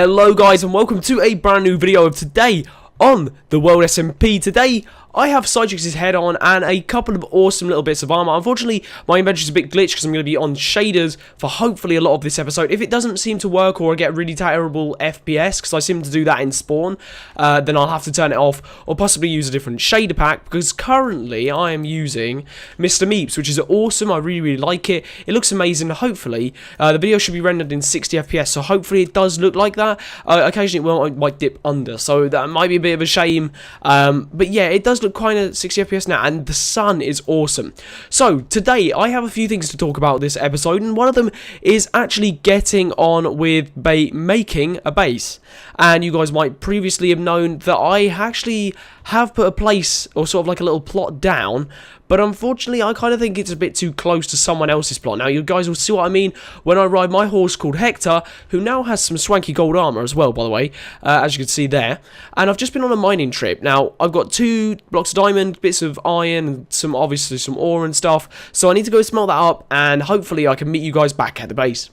Hello guys and welcome to a brand new video of today on TheWorldSMP. Today I have Cydrix's head on and a couple of awesome little bits of armor. Unfortunately, my inventory is a bit glitched because I'm going to be on shaders for hopefully a lot of this episode. If it doesn't seem to work or I get really terrible FPS, because I seem to do that in spawn, then I'll have to turn it off or possibly use a different shader pack, because currently I am using Mr. Meeps, which is awesome. I really like it. It looks amazing. Hopefully, the video should be rendered in 60 FPS, so hopefully it does look like that. Occasionally it might dip under, so that might be a bit of a shame. But yeah, it does look kind of 60 FPS now, and the sun is awesome. So today I have a few things to talk about this episode, and one of them is actually getting on with making a base. And you guys might previously have known that I actually have put a place, or sort of like a little plot down, but unfortunately I kind of think it's a bit too close to someone else's plot. Now you guys will see what I mean when I ride my horse called Hector, who now has some swanky gold armor as well, by the way, as you can see there. And I've just been on a mining trip. Now I've got 2 blocks of diamond, bits of iron, and obviously some ore and stuff, so I need to go smelt that up, and hopefully I can meet you guys back at the base.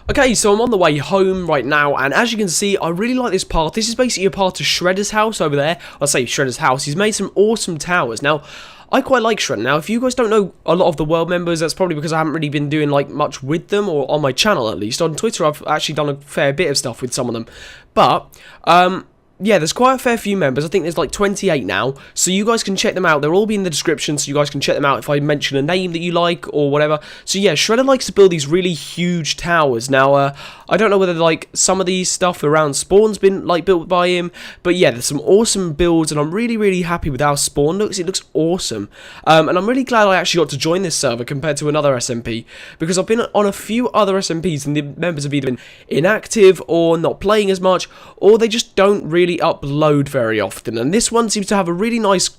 Okay, so I'm on the way home right now, and as you can see, I really like this path. This is basically a path to Shredder's house over there. I'll say Shredder's house. He's made some awesome towers. Now, I quite like Shredder. Now, if you guys don't know a lot of the world members, that's probably because I haven't really been doing like much with them, or on my channel at least. On Twitter, I've actually done a fair bit of stuff with some of them. But, yeah, there's quite a fair few members. I think there's like 28 now, so you guys can check them out. They'll all be in the description, so you guys can check them out if I mention a name that you like or whatever. So yeah, Shredder likes to build these really huge towers. Now, I don't know whether like some of these stuff around Spawn's been like built by him, but yeah, there's some awesome builds, and I'm really happy with how Spawn looks. It looks awesome, and I'm really glad I actually got to join this server compared to another SMP, because I've been on a few other SMPs and the members have either been inactive or not playing as much, or they just don't really upload very often. And this one seems to have a really nice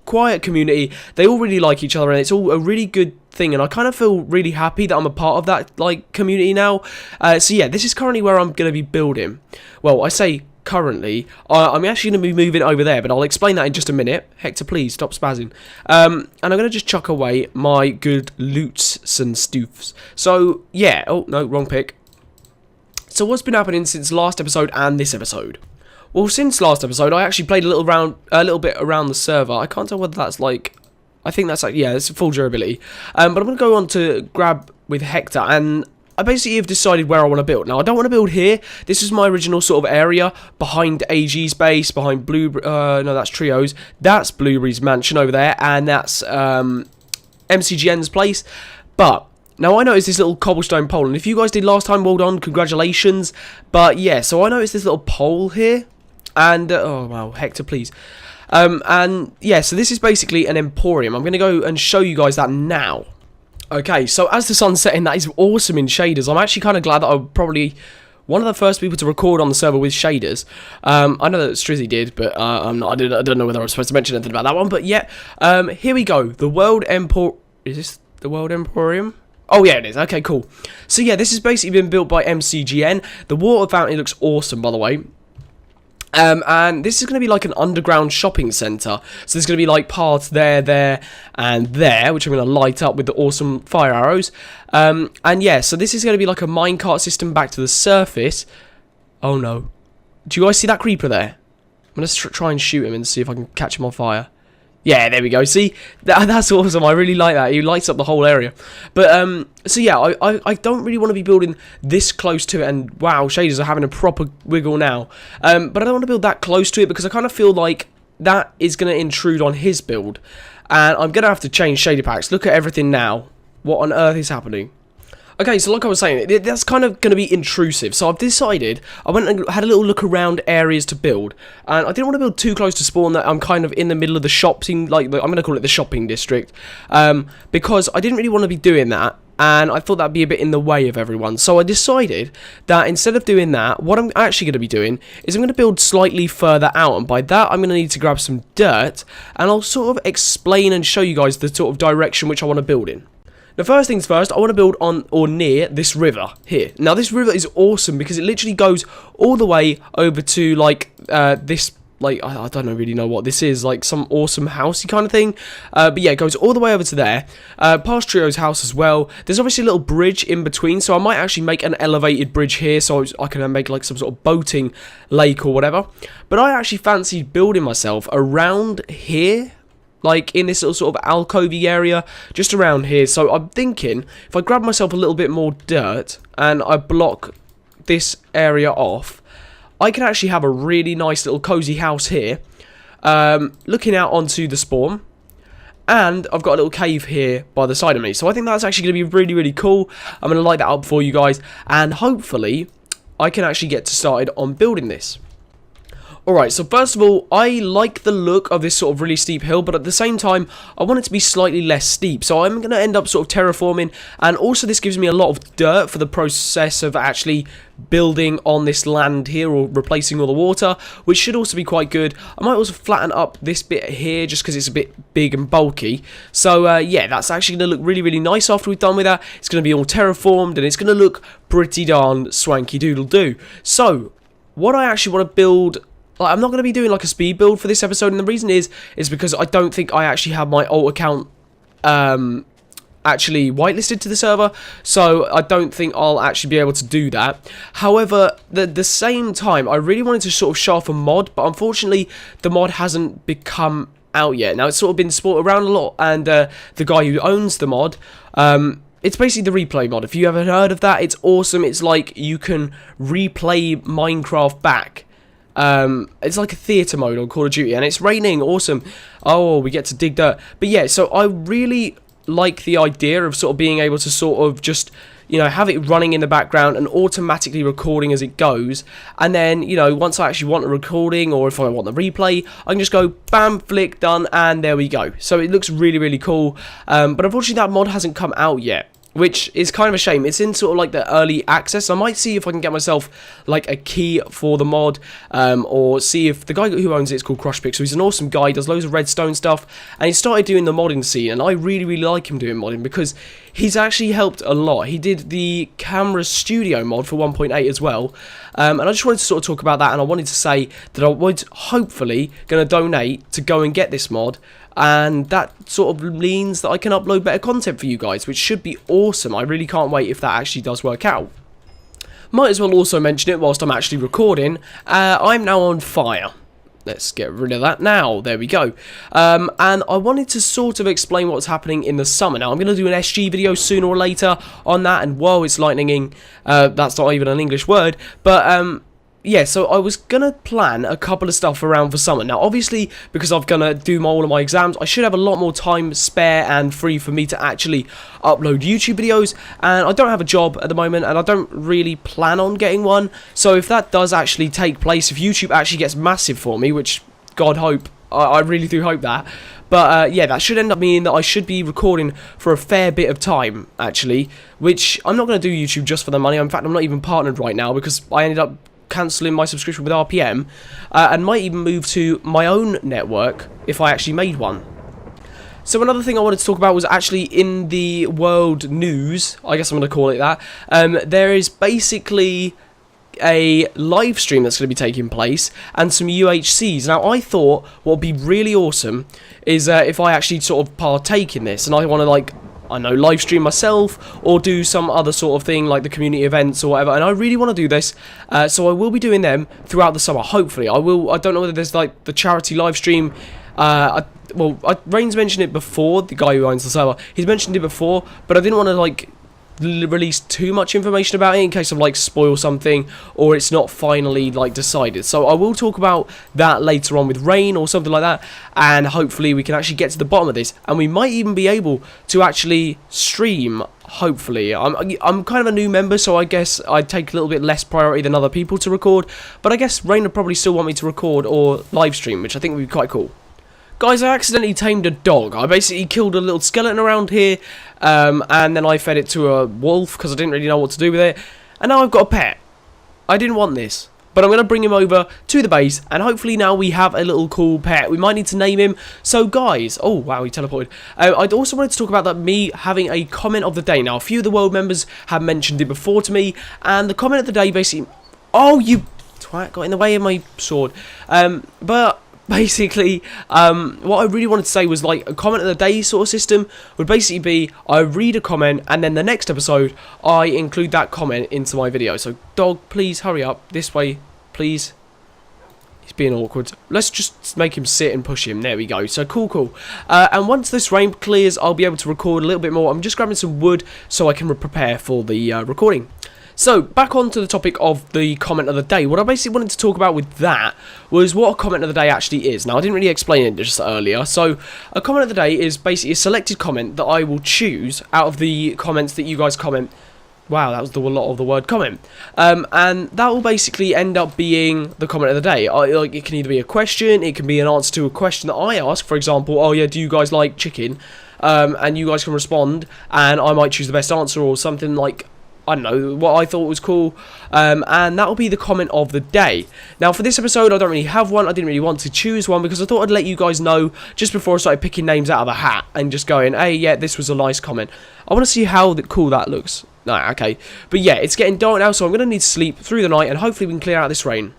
quiet community. They all really like each other, and it's all a really good thing, and I kind of feel really happy that I'm a part of that like community now. So yeah, this is currently where I'm going to be building. Well, I say currently, I'm actually going to be moving over there, but I'll explain that in just a minute. Hector, please stop spazzing. And I'm going to just chuck away my good loots and stoofs. So yeah, oh no, wrong pick. So what's been happening since last episode and this episode? Well, since last episode, I actually played a little bit around the server. I can't tell whether that's like, I think that's like, yeah, it's full durability. But I'm going to go on to grab with Hector, and I basically have decided where I want to build. Now, I don't want to build here. This is my original sort of area behind AG's base, behind no, that's Trio's. That's Blueberry's mansion over there, and that's MCGN's place. But now, I noticed this little cobblestone pole, and if you guys did last time, well done, congratulations. But yeah, so I noticed this little pole here, and oh wow, Hector, please. And yeah, so this is basically an emporium. I'm going to go and show you guys that now. Okay, so as the sun's setting, that is awesome in shaders. I'm actually kind of glad that I'm probably one of the first people to record on the server with shaders. I know that Strizzy did, but I'm not. I don't know whether I'm supposed to mention anything about that one. But yeah, here we go. The World Is this the World Emporium? Oh yeah, it is. Okay, cool. So yeah, this has basically been built by MCGN. The water fountain looks awesome, by the way. And this is going to be like an underground shopping centre. So there's going to be like parts there, and there, which I'm going to light up with the awesome fire arrows. And yeah, so this is going to be like a minecart system back to the surface. Oh no. Do you guys see that creeper there? I'm going to try and shoot him and see if I can catch him on fire. Yeah, there we go. See, that's awesome. I really like that. He lights up the whole area. But so yeah, I don't really want to be building this close to it. And wow, shaders are having a proper wiggle now. But I don't want to build that close to it, because I kind of feel like that is going to intrude on his build, and I'm going to have to change shader packs. Look at everything now. What on earth is happening? Okay, so like I was saying, that's kind of going to be intrusive. So I've decided, I went and had a little look around areas to build. And I didn't want to build too close to spawn, that I'm kind of in the middle of the shopping, like, I'm going to call it the shopping district. Because I didn't really want to be doing that. And I thought that'd be a bit in the way of everyone. So I decided that instead of doing that, what I'm actually going to be doing is I'm going to build slightly further out. And by that, I'm going to need to grab some dirt. And I'll sort of explain and show you guys the sort of direction which I want to build in. Now, first things first, I want to build on or near this river here. Now, this river is awesome because it literally goes all the way over to, like, this like, I don't really know what this is, like some awesome housey kind of thing. But yeah, it goes all the way over to there, past Trio's house as well. There's obviously a little bridge in between, so I might actually make an elevated bridge here, so I can make like some sort of boating lake or whatever. But I actually fancied building myself around here, like in this little sort of alcovey area, just around here. So I'm thinking, if I grab myself a little bit more dirt, and I block this area off, I can actually have a really nice little cozy house here, looking out onto the spawn, and I've got a little cave here by the side of me. So I think that's actually going to be really, really cool. I'm going to light that up for you guys, and hopefully I can actually get started on building this. Alright, so first of all, I like the look of this sort of really steep hill, but at the same time, I want it to be slightly less steep. So I'm going to end up sort of terraforming, and also this gives me a lot of dirt for the process of actually building on this land here, or replacing all the water, which should also be quite good. I might also flatten up this bit here, just because it's a bit big and bulky. So yeah, that's actually going to look really, really nice after we've done with that. It's going to be all terraformed, and it's going to look pretty darn swanky doodle do. So, what I actually want to build... I'm not going to be doing like a speed build for this episode, and the reason is because I don't think I actually have my alt account actually whitelisted to the server, so I don't think I'll actually be able to do that. However, at the same time, I really wanted to sort of show off a mod, but unfortunately the mod hasn't become out yet. Now, it's sort of been sported around a lot, and the guy who owns the mod, it's basically the replay mod. If you haven't heard of that, it's awesome. It's like you can replay Minecraft back. It's like a theatre mode on Call of Duty, and it's raining, awesome. Oh, we get to dig dirt. But yeah, so I really like the idea of sort of being able to sort of just, you know, have it running in the background and automatically recording as it goes. And then, you know, once I actually want a recording, or if I want the replay, I can just go bam, flick, done, and there we go. So it looks really, really cool. But unfortunately that mod hasn't come out yet, which is kind of a shame. It's in sort of like the early access. I might see if I can get myself like a key for the mod, or see if the guy who owns it is called Crushpix, so he's an awesome guy. He does loads of redstone stuff, and he started doing the modding scene, and I really, really like him doing modding because he's actually helped a lot. He did the camera studio mod for 1.8 as well, and I just wanted to sort of talk about that, and I wanted to say that I would hopefully going to donate to go and get this mod. And that sort of means that I can upload better content for you guys, which should be awesome. I really can't wait if that actually does work out. Might as well also mention it whilst I'm actually recording. I'm now on fire. Let's get rid of that now. There we go. And I wanted to sort of explain what's happening in the summer. Now, I'm going to do an SG video sooner or later on that. And whoa, it's lightninging. That's not even an English word. But yeah, so I was going to plan a couple of stuff around for summer. Now, obviously, because I'm going to do all of my exams, I should have a lot more time spare and free for me to actually upload YouTube videos. And I don't have a job at the moment, and I don't really plan on getting one. So if that does actually take place, if YouTube actually gets massive for me, which, God hope, I really do hope that. But yeah, that should end up meaning that I should be recording for a fair bit of time, actually. Which, I'm not going to do YouTube just for the money. In fact, I'm not even partnered right now because I ended up cancelling my subscription with RPM, and might even move to my own network if I actually made one. So another thing I wanted to talk about was actually in the world news, I guess I'm going to call it that. There is basically a live stream that's going to be taking place and some UHCs. Now, I thought what would be really awesome is if I actually sort of partake in this, and I want to, like, I know, live stream myself or do some other sort of thing like the community events or whatever, and I really want to do this, so I will be doing them throughout the summer, hopefully. I don't know whether there's like the charity live stream. Rain's mentioned it before, the guy who owns the server, he's mentioned it before, but I didn't want to like release too much information about it in case of like spoil something or it's not finally like decided. So I will talk about that later on with Rain or something like that, and hopefully we can actually get to the bottom of this, and we might even be able to actually stream. Hopefully, I'm kind of a new member, so I guess I'd take a little bit less priority than other people to record, but I guess Rain would probably still want me to record or live stream, which I think would be quite cool. Guys, I accidentally tamed a dog. I basically killed a little skeleton around here, and then I fed it to a wolf because I didn't really know what to do with it. And now I've got a pet. I didn't want this, but I'm going to bring him over to the base, and hopefully now we have a little cool pet. We might need to name him. So guys, oh wow, he teleported. I'd also wanted to talk about that me having a comment of the day. Now, a few of the world members have mentioned it before to me, and the comment of the day basically... Oh, you twat got in the way of my sword. But basically, what I really wanted to say was like a comment of the day sort of system would basically be I read a comment and then the next episode I include that comment into my video. So dog, please hurry up this way, please. He's being awkward. Let's just make him sit and push him. There we go. So cool. And once this rain clears, I'll be able to record a little bit more. I'm just grabbing some wood so I can prepare for the recording. So, back on to the topic of the comment of the day. What I basically wanted to talk about with that was what a comment of the day actually is. Now, I didn't really explain it just earlier. So, a comment of the day is basically a selected comment that I will choose out of the comments that you guys comment. Wow, that was a lot of the word comment. And that will basically end up being the comment of the day. Like, it can either be a question, it can be an answer to a question that I ask. For example, oh yeah, do you guys like chicken? And you guys can respond, and I might choose the best answer or something like, I don't know, what I thought was cool, and that will be the comment of the day. Now, for this episode, I don't really have one. I didn't really want to choose one because I thought I'd let you guys know just before I started picking names out of a hat and just going, hey, yeah, this was a nice comment. I want to see how cool that looks. No, okay. But yeah, it's getting dark now, so I'm going to need to sleep through the night, and hopefully we can clear out this rain.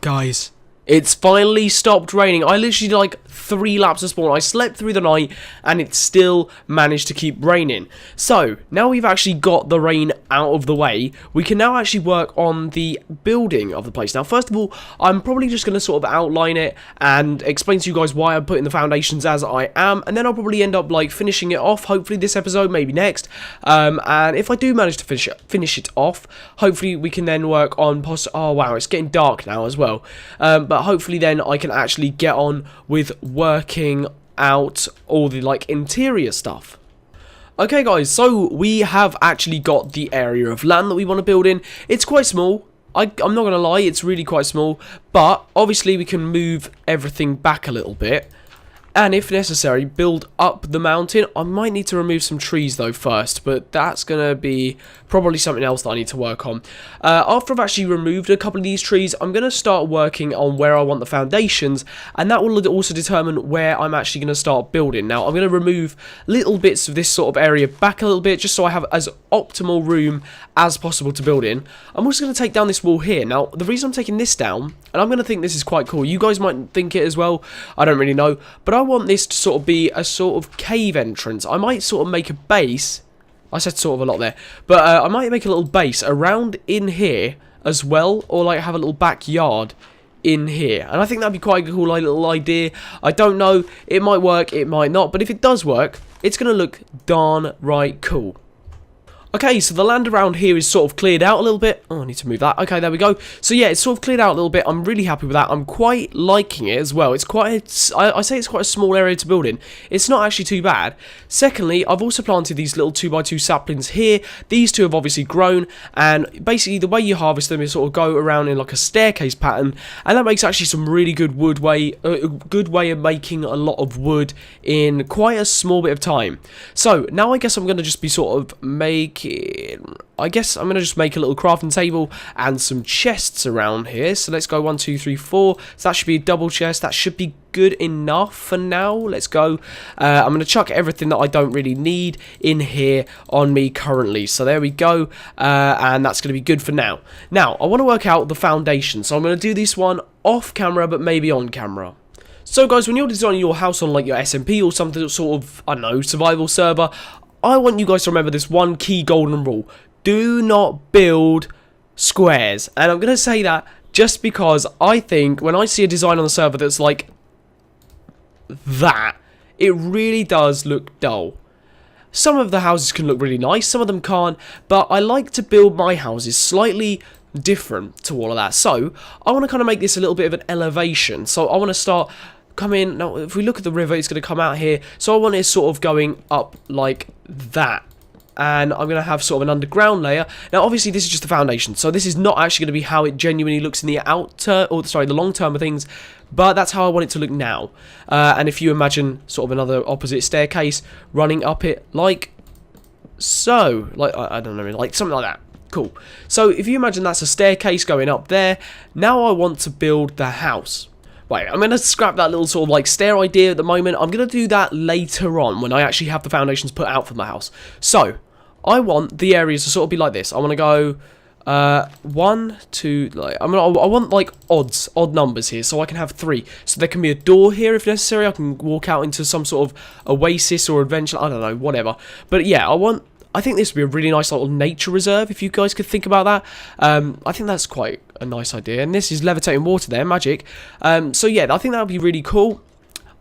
Guys, it's finally stopped raining. I literally did like 3 laps of spawn. I slept through the night and it still managed to keep raining. So now we've actually got the rain out of the way, we can now actually work on the building of the place. Now, first of all, I'm probably just going to sort of outline it and explain to you guys why I'm putting the foundations as I am, and then I'll probably end up like finishing it off, hopefully this episode, maybe next. And if I do manage to finish it off, hopefully we can then work on oh wow, it's getting dark now as well. But hopefully then I can actually get on with working out all the like interior stuff. Okay guys, so we have actually got the area of land that we want to build in. It's quite small. I'm not going to lie, it's really quite small. But obviously we can move everything back a little bit. And if necessary, build up the mountain. I might need to remove some trees though first, but that's going to be probably something else that I need to work on. After I've actually removed a couple of these trees, I'm going to start working on where I want the foundations, and that will also determine where I'm actually going to start building. Now, I'm going to remove little bits of this sort of area back a little bit, just so I have as optimal room as possible to build in. I'm also going to take down this wall here. Now, the reason I'm taking this down, and I'm going to think this is quite cool, you guys might think it as well, I don't really know, but I want this to sort of be a sort of cave entrance. I might sort of make a base. I said sort of a lot there, but I might make a little base around in here as well, or like have a little backyard in here, and I think that'd be quite a cool like, little idea. I don't know, it might work, it might not, but if it does work, it's gonna look darn right cool. Okay, so the land around here is sort of cleared out a little bit. Oh, I need to move that. Okay, there we go. So yeah, it's sort of cleared out a little bit. I'm really happy with that. I'm quite liking it as well. It's quite, I say it's quite a small area to build in. It's not actually too bad. Secondly, I've also planted these little 2x2 saplings here. These two have obviously grown, and basically the way you harvest them is sort of go around in like a staircase pattern, and that makes actually some really good good way of making a lot of wood in quite a small bit of time. So now I guess I'm going to just be sort of I guess I'm going to just make a little crafting table and some chests around here. So let's go 1, 2, 3, 4. So that should be a double chest. That should be good enough for now. Let's go. I'm going to chuck everything that I don't really need in here on me currently. So there we go. And that's going to be good for now. Now, I want to work out the foundation. So I'm going to do this one off camera, but maybe on camera. So guys, when you're designing your house on like your SMP or something sort of, I don't know, survival server, I want you guys to remember this one key golden rule. Do not build squares. And I'm going to say that just because I think when I see a design on the server that's like that, it really does look dull. Some of the houses can look really nice, some of them can't, but I like to build my houses slightly different to all of that. So I want to kind of make this a little bit of an elevation. So I want to start... come in. Now, if we look at the river, it's going to come out here. So I want it sort of going up like that. And I'm going to have sort of an underground layer. Now, obviously, this is just the foundation. So this is not actually going to be how it genuinely looks in the the long term of things. But that's how I want it to look now. And if you imagine sort of another opposite staircase running up it like so. Like, I don't know, like something like that. Cool. So if you imagine that's a staircase going up there. Now I want to build the house. Right, I'm going to scrap that little sort of like stair idea at the moment. I'm going to do that later on when I actually have the foundations put out for my house. So, I want the areas to sort of be like this. I want to go 1, 2, like, I want like odd numbers here, so I can have 3. So there can be a door here if necessary. I can walk out into some sort of oasis or adventure. I don't know, whatever. But yeah, I think this would be a really nice little nature reserve if you guys could think about that. I think that's quite a nice idea. And this is levitating water there, magic. So yeah, I think that would be really cool.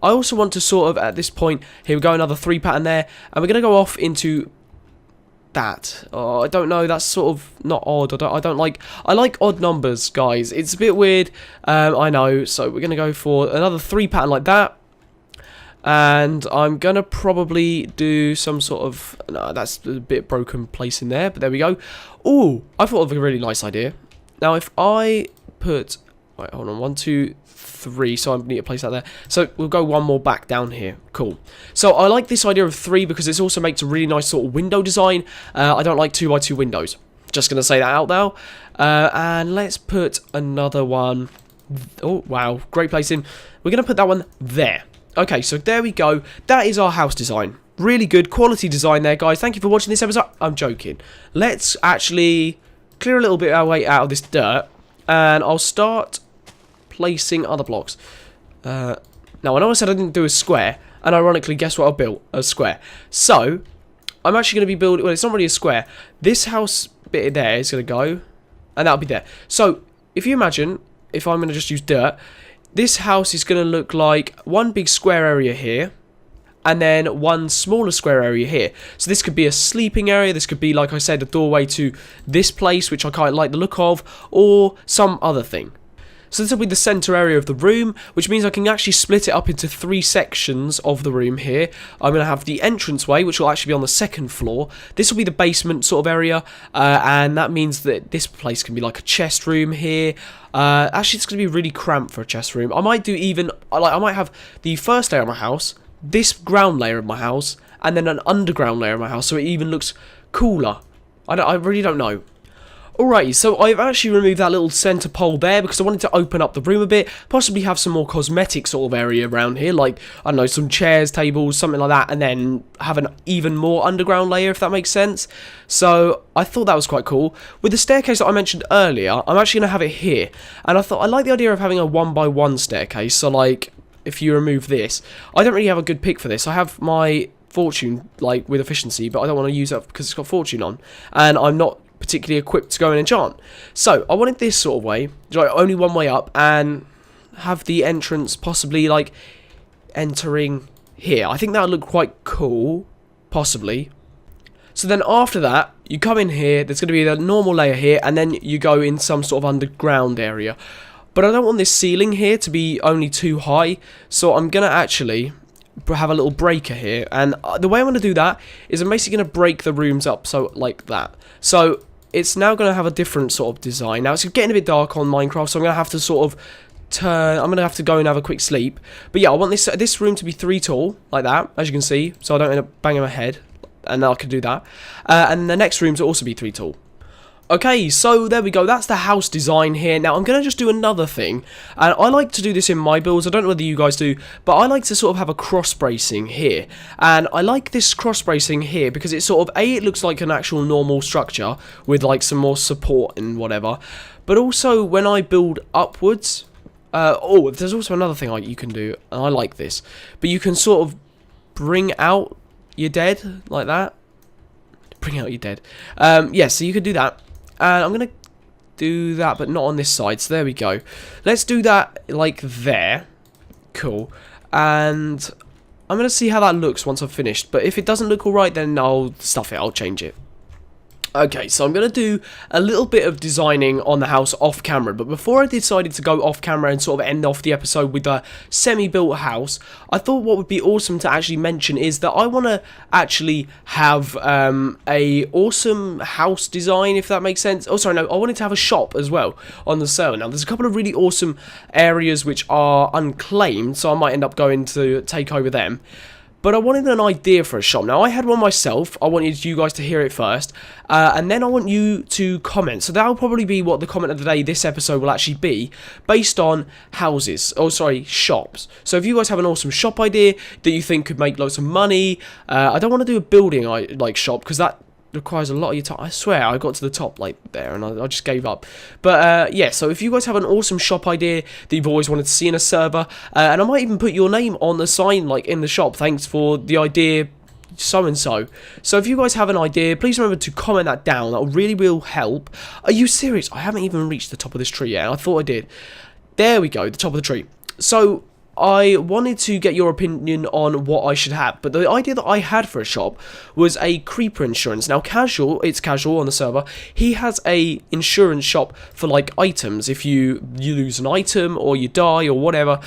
I also want to sort of, at this point, here we go, another 3 pattern there. And we're going to go off into that. Oh, I don't know, that's sort of not odd. I like odd numbers, guys. It's a bit weird, I know. So we're going to go for another 3 pattern like that. And I'm going to probably do some sort of... No, that's a bit broken place in there, but there we go. Ooh, I thought of a really nice idea. Now, if I put... Wait, hold on. 1, 2, 3. So I need to place that there. So we'll go one more back down here. Cool. So I like this idea of 3 because it also makes a really nice sort of window design. I don't like 2x2 windows. Just going to say that out now. And let's put another one... Oh, wow. Great placing. We're going to put that one there. Okay, so there we go. That is our house design. Really good quality design there, guys. Thank you for watching this episode. I'm joking. Let's actually clear a little bit of our way out of this dirt. And I'll start placing other blocks. Now, I know I said I didn't do a square. And ironically, guess what I built? A square. So, I'm actually going to be building... Well, it's not really a square. This house bit there is going to go. And that'll be there. So, if you imagine, if I'm going to just use dirt... This house is going to look like one big square area here, and then one smaller square area here. So this could be a sleeping area, this could be, like I said, a doorway to this place, which I quite like the look of, or some other thing. So this will be the centre area of the room, which means I can actually split it up into 3 sections of the room here. I'm going to have the entranceway, which will actually be on the 2nd floor. This will be the basement sort of area, and that means that this place can be like a chest room here. Actually, it's going to be really cramped for a chest room. I might do even, I might have the first layer of my house, this ground layer of my house, and then an underground layer of my house, so it even looks cooler. I really don't know. Alrighty, so I've actually removed that little centre pole there because I wanted to open up the room a bit, possibly have some more cosmetic sort of area around here, like, I don't know, some chairs, tables, something like that, and then have an even more underground layer, if that makes sense. So, I thought that was quite cool. With the staircase that I mentioned earlier, I'm actually going to have it here, and I thought, I like the idea of having a 1x1 staircase, so like, if you remove this, I don't really have a good pick for this. I have my fortune, like, with efficiency, but I don't want to use that because it's got fortune on, and I'm not particularly equipped to go and enchant. So I wanted this sort of way, like only one way up, and have the entrance possibly like entering here. I think that would look quite cool, possibly. So then after that, you come in here, there's going to be a normal layer here, and then you go in some sort of underground area. But I don't want this ceiling here to be only too high, so I'm going to actually have a little breaker here, and the way I'm going to do that is I'm basically going to break the rooms up, so like that. So it's now going to have a different sort of design. Now, it's getting a bit dark on Minecraft, so I'm going to have to sort of turn... I'm going to have to go and have a quick sleep. But yeah, I want this room to be 3 tall, like that, as you can see, so I don't end up banging my head, and I can do that. And the next rooms will also be 3 tall. Okay, so there we go. That's the house design here. Now, I'm going to just do another thing. And I like to do this in my builds. I don't know whether you guys do, but I like to sort of have a cross bracing here. And I like this cross bracing here because it's sort of, it looks like an actual normal structure with like some more support and whatever. But also, when I build upwards... oh, there's also another thing you can do, and I like this. But you can sort of bring out your dead, like that. Bring out your dead. Yeah, so you could do that. And I'm going to do that, but not on this side. So there we go. Let's do that like there. Cool. And I'm going to see how that looks once I've finished. But if it doesn't look alright, then I'll stuff it. I'll change it. Okay, so I'm going to do a little bit of designing on the house off camera, but before I decided to go off camera and sort of end off the episode with a semi-built house, I thought what would be awesome to actually mention is that I want to actually have a awesome house design, if that makes sense. Oh, sorry, no, I wanted to have a shop as well on the server. Now, there's a couple of really awesome areas which are unclaimed, so I might end up going to take over them. But I wanted an idea for a shop. Now, I had one myself. I wanted you guys to hear it first. And then I want you to comment. So that'll probably be what the comment of the day, this episode, will actually be. Based on houses. Oh, sorry, shops. So if you guys have an awesome shop idea that you think could make lots of money. I don't want to do a building like shop because that requires a lot of your time. I swear, I got to the top like there, and I just gave up. But yeah, so if you guys have an awesome shop idea that you've always wanted to see in a server, and I might even put your name on the sign, like in the shop, thanks for the idea, so and so. So if you guys have an idea, please remember to comment that down. That really will help. Are you serious? I haven't even reached the top of this tree yet. I thought I did. There we go, the top of the tree. So I wanted to get your opinion on what I should have, but the idea that I had for a shop was a creeper insurance. Now, it's casual on the server. He has a insurance shop for like items. If you lose an item or you die or whatever,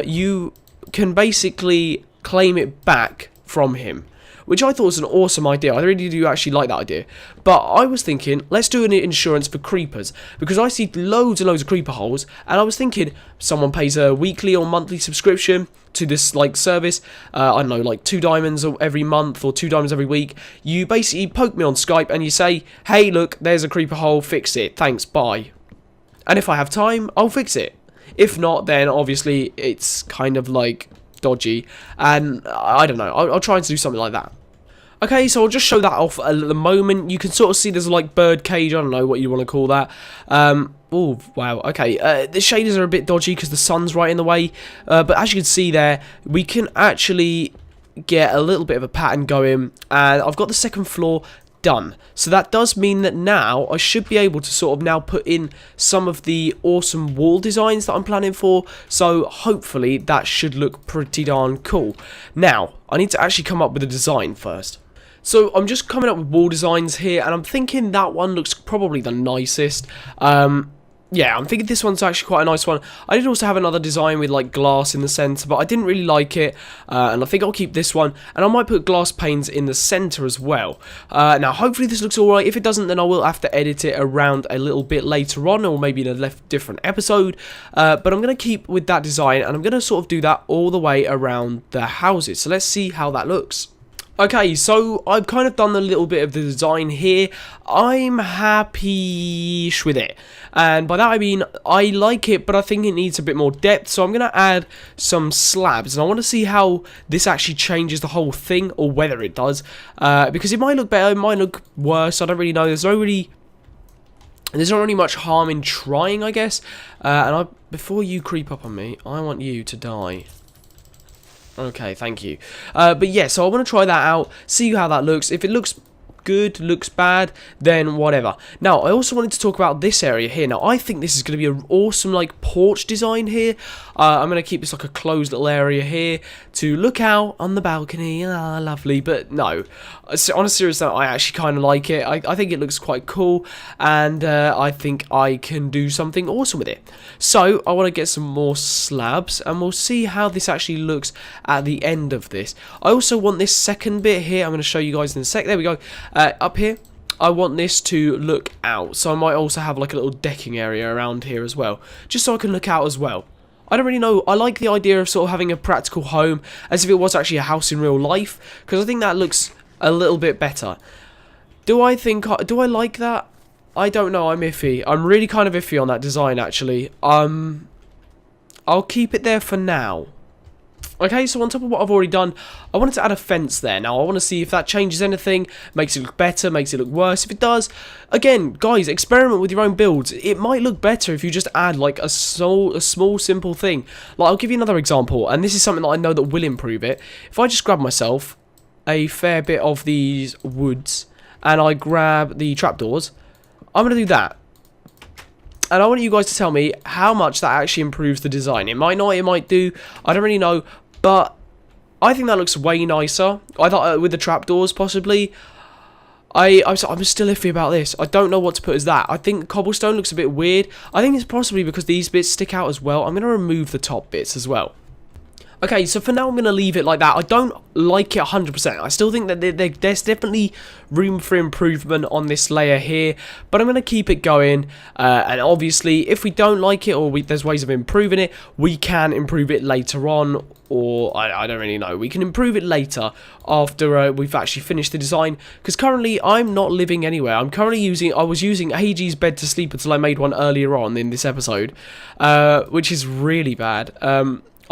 you can basically claim it back from him, which I thought was an awesome idea. I really do actually like that idea. But I was thinking, let's do an insurance for creepers, because I see loads and loads of creeper holes, and I was thinking someone pays a weekly or monthly subscription to this like service. I don't know, like 2 diamonds every month or 2 diamonds every week. You basically poke me on Skype and you say, hey, look, there's a creeper hole, fix it, thanks, bye. And if I have time, I'll fix it. If not, then obviously it's kind of like dodgy, and I don't know, I'll try and do something like that. Okay, so I'll just show that off at the moment. You can sort of see there's like bird cage, I don't know what you want to call that. Oh, wow, okay, the shaders are a bit dodgy because the sun's right in the way, but as you can see there, we can actually get a little bit of a pattern going, and I've got the second floor done. So that does mean that now I should be able to sort of now put in some of the awesome wall designs that I'm planning for, so hopefully that should look pretty darn cool. Now, I need to actually come up with a design first. So I'm just coming up with wall designs here, and I'm thinking that one looks probably the nicest. Yeah, I'm thinking this one's actually quite a nice one. I did also have another design with like glass in the centre, but I didn't really like it, and I think I'll keep this one, and I might put glass panes in the centre as well. Now, hopefully this looks alright. If it doesn't, then I will have to edit it around a little bit later on, or maybe in a different episode, but I'm going to keep with that design, and I'm going to sort of do that all the way around the houses. So let's see how that looks. Okay, so I've kind of done a little bit of the design here. I'm happy-ish with it. And by that I mean, I like it, but I think it needs a bit more depth. So I'm going to add some slabs. And I want to see how this actually changes the whole thing, or whether it does. Because it might look better, it might look worse. I don't really know. There's not really much harm in trying, I guess. And before you creep up on me, I want you to die. Okay, thank you. But yeah, so I want to try that out, see how that looks. If it looks good, looks bad, then whatever. Now, I also wanted to talk about this area here. Now, I think this is going to be an awesome, like, porch design here. I'm going to keep this like a closed little area here to look out on the balcony. Ah, lovely. But no, on a serious note, I actually kind of like it. I think it looks quite cool, and I think I can do something awesome with it. So, I want to get some more slabs, and we'll see how this actually looks at the end of this. I also want this second bit here. I'm going to show you guys in a sec. There we go. Up here, I want this to look out, so I might also have like a little decking area around here as well, just so I can look out as well. I don't really know, I like the idea of sort of having a practical home as if it was actually a house in real life, because I think that looks a little bit better. Do I like that? I don't know, I'm iffy. I'm really kind of iffy on that design actually. I'll keep it there for now. Okay, so on top of what I've already done, I wanted to add a fence there. Now, I want to see if that changes anything, makes it look better, makes it look worse. If it does, again, guys, experiment with your own builds. It might look better if you just add, like, a small, simple thing. Like, I'll give you another example, and this is something that I know that will improve it. If I just grab myself a fair bit of these woods, and I grab the trapdoors, I'm going to do that. And I want you guys to tell me how much that actually improves the design. It might not, it might do, I don't really know. But I think that looks way nicer. I thought with the trapdoors, possibly. I'm still iffy about this. I don't know what to put as that. I think cobblestone looks a bit weird. I think it's possibly because these bits stick out as well. I'm going to remove the top bits as well. Okay, so for now I'm going to leave it like that. I don't like it 100%. I still think that there's definitely room for improvement on this layer here, but I'm going to keep it going, and obviously if we don't like it or there's ways of improving it, we can improve it later on, or I don't really know. We can improve it later after we've actually finished the design, because currently I'm not living anywhere. I was using AG's bed to sleep until I made one earlier on in this episode, which is really bad.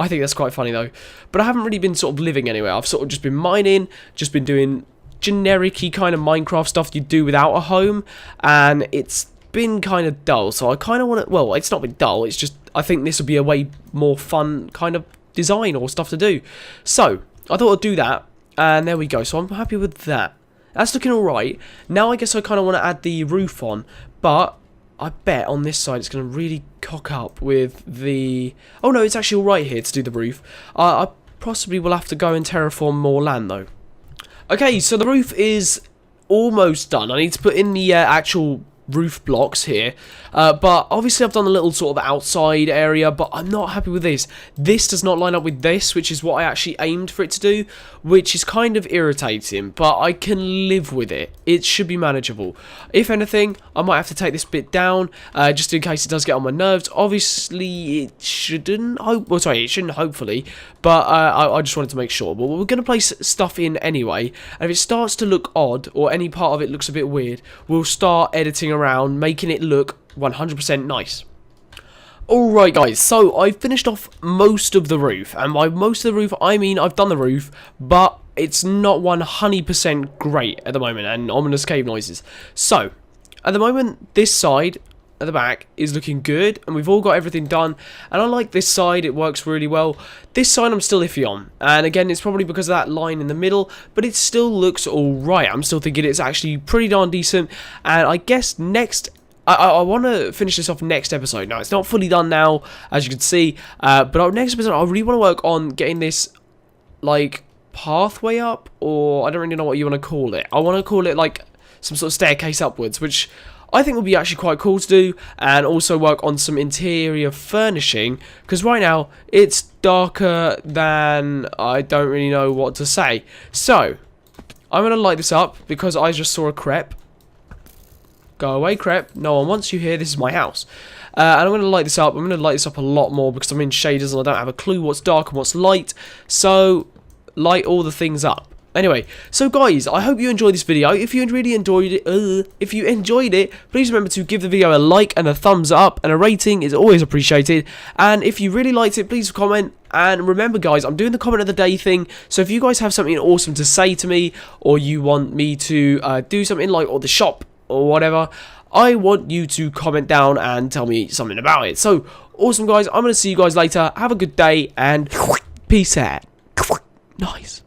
I think that's quite funny though. But I haven't really been sort of living anywhere. I've sort of just been mining, just been doing generic-y kind of Minecraft stuff you do without a home, and it's been kind of dull, so I kind of want to, well, it's not been dull, it's just, I think this would be a way more fun kind of design or stuff to do. So, I thought I'd do that, and there we go, so I'm happy with that. That's looking alright. Now I guess I kind of want to add the roof on, but I bet on this side it's going to really cock up with the... Oh no, it's actually alright here to do the roof. I possibly will have to go and terraform more land though. Okay, so the roof is almost done. I need to put in the actual roof blocks here, but obviously I've done a little sort of outside area, but I'm not happy with this. This does not line up with this, which is what I actually aimed for it to do, which is kind of irritating, but I can live with it. It should be manageable. If anything, I might have to take this bit down, just in case it does get on my nerves. Obviously, it shouldn't, it shouldn't hopefully, but I just wanted to make sure. But we're going to place stuff in anyway, and if it starts to look odd, or any part of it looks a bit weird, we'll start editing around, making it look 100% nice. Alright guys, so I've finished off most of the roof, and by most of the roof I mean I've done the roof, but it's not 100% great at the moment, and ominous cave noises. So, at the moment this side at the back is looking good, and we've all got everything done, and I like this side, it works really well. This side I'm still iffy on, and again it's probably because of that line in the middle, but it still looks alright. I'm still thinking it's actually pretty darn decent, and I guess next I want to finish this off next episode. Now, it's not fully done now, as you can see, but next episode I really want to work on getting this, like, pathway up, or I don't really know what you want to call it. I want to call it, like, some sort of staircase upwards, which I think would be actually quite cool to do, and also work on some interior furnishing, because right now, it's darker than I don't really know what to say. So, I'm going to light this up, because I just saw a crepe. Go away, crepe. No one wants you here. This is my house. And I'm going to light this up. I'm going to light this up a lot more because I'm in shaders and I don't have a clue what's dark and what's light. So, light all the things up. Anyway, so guys, I hope you enjoyed this video. If you really enjoyed it, please remember to give the video a like and a thumbs up, and a rating is always appreciated. And if you really liked it, please comment. And remember guys, I'm doing the comment of the day thing, so if you guys have something awesome to say to me, or you want me to do something like, or the shop, or whatever, I want you to comment down and tell me something about it. So, awesome guys, I'm going to see you guys later. Have a good day, and peace out. Nice.